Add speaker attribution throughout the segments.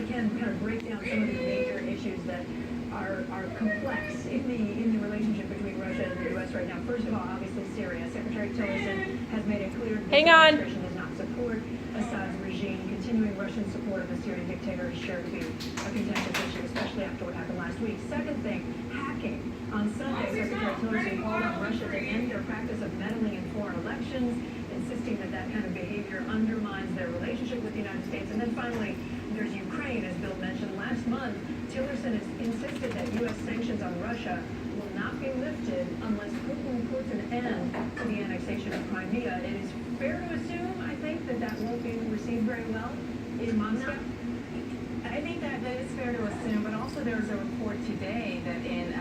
Speaker 1: I can kind of break down some of the major issues that are complex in the relationship between Russia and the U.S. right now. First of all, obviously Syria. Secretary Tillerson has made it clear that the administration does not support Assad's regime. Continuing Russian support of the Syrian dictator is sure to be a contentious issue, especially after what happened last week. Second thing, hacking. On Sunday, Secretary Tillerson called on Russia to end their practice of meddling in foreign elections, insisting that that kind of behavior undermines their relationship with the United States. And then finally, there's Ukraine, as Bill mentioned. Last month, Tillerson has insisted that U.S. sanctions on Russia will not be lifted unless Putin puts an end to the annexation of Crimea. It is fair to assume, I think, that that won't be received very well in Moscow.
Speaker 2: I think that is fair to assume, but also there was a report today that in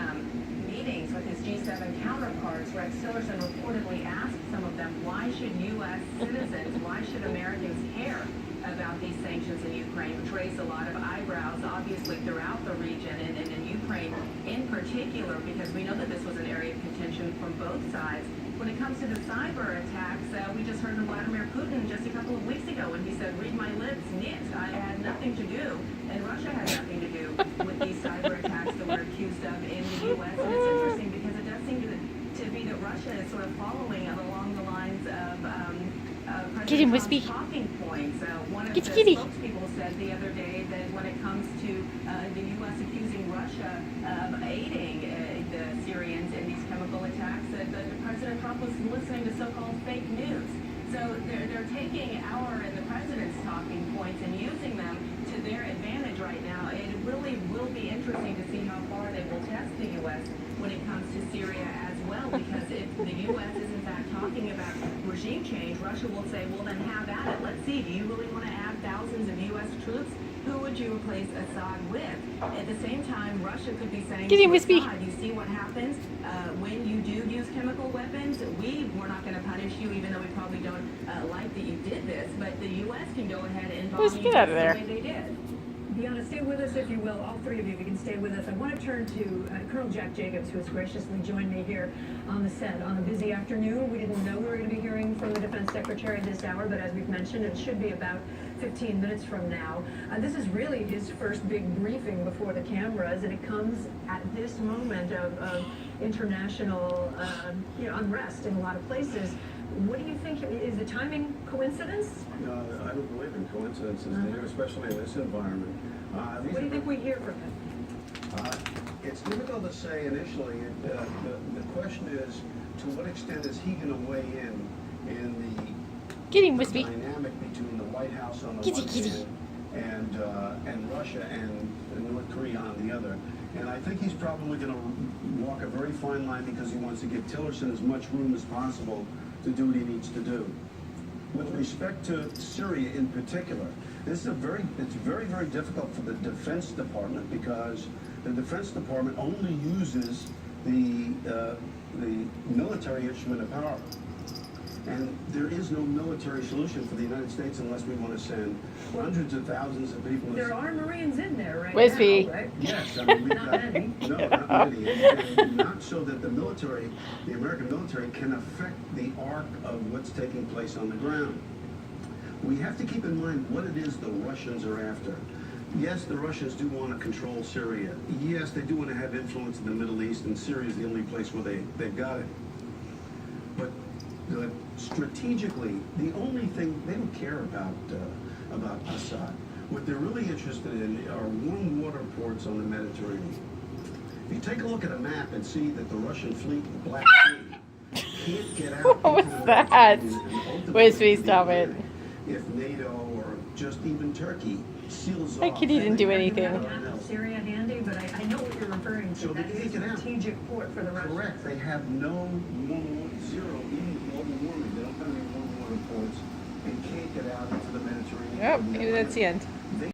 Speaker 2: meetings with his G7 counterparts, Rex Tillerson reportedly asked some of them, why should U.S. citizens, why should Americans care about these sanctions in Ukraine, which raised a lot of eyebrows, obviously, throughout the region and in Ukraine in particular, because we know that this was an area of contention from both sides. When it comes to the cyber attacks, we just heard from Vladimir Putin just a couple of weeks ago when he said, read my lips, nit, I had nothing to do, and Russia had nothing to do with these cyber attacks that we're accused of in the U.S. And it's interesting because it does seem to be that Russia is sort of following along the lines of President Trump's talking points. One of the spokespeople said the other day that when it comes to the U.S. accusing Russia of aiding the Syrians in these chemical attacks, that President Trump was listening to so-called fake news. So they're taking our and the president's talking points and using them to their advantage right now. It really will be interesting to see how far they will test the U.S. when it comes to Syria as well, because if the U.S. is in fact talking about regime change, Russia will say, well, then have at it. Let's see, do you really want to add thousands of U.S. troops? Who would you replace Assad with? At the same time, Russia could be saying to Assad, you see what happens when you do use chemical weapons? We're not going to punish you, even though we probably don't like that you did this, but the U.S. can go ahead and bomb you
Speaker 1: the way they did. Deanna, stay with us if you will. All three of you, if you can stay with us. I want to turn to Colonel Jack Jacobs, who has graciously joined me here on the set on a busy afternoon. We didn't know we were going to be hearing from the Defense Secretary this hour, but as we've mentioned, it should be about 15 minutes from now. This is really his first big briefing before the cameras, and it comes at this moment of international unrest in a lot of places. What do you think? Is the timing coincidence?
Speaker 3: No, I don't believe in coincidences, especially in this environment.
Speaker 1: What do you think we hear from him?
Speaker 3: It's difficult to say initially. The question is, to what extent is he going to weigh in the dynamic between the White House on the one hand and Russia and North Korea on the other? And I think he's probably going to walk a very fine line because he wants to give Tillerson as much room as possible to do what he needs to do. With respect to Syria in particular, it's very, very difficult for the Defense Department because the Defense Department only uses the military instrument of power. And there is no military solution for the United States unless we want to send hundreds of thousands of people.
Speaker 1: There are Marines in there right
Speaker 4: now,
Speaker 1: right?
Speaker 3: Yes, I mean, we've got, no, not many. And not so that the military, the American military, can affect the arc of what's taking place on the ground. We have to keep in mind what it is the Russians are after. Yes, the Russians do want to control Syria. Yes, they do want to have influence in the Middle East, and Syria is the only place where they've got it. But strategically, the only thing they don't care about Assad. What they're really interested in are warm water ports on the Mediterranean. If you take a look at a map and see that the Russian fleet in the Black Sea can't get out.
Speaker 4: What was that? Where's me? Stop it.
Speaker 3: If NATO or just even Turkey seals
Speaker 4: That
Speaker 3: off.
Speaker 4: kid didn't do anything.
Speaker 1: Syria handy, but I know what you're referring to.
Speaker 3: So
Speaker 1: that is a strategic port for the Russians.
Speaker 3: Correct. They have no zero, even global warming. They don't have any warm water ports and can't get out into the Mediterranean.
Speaker 4: Yep, maybe that's the end.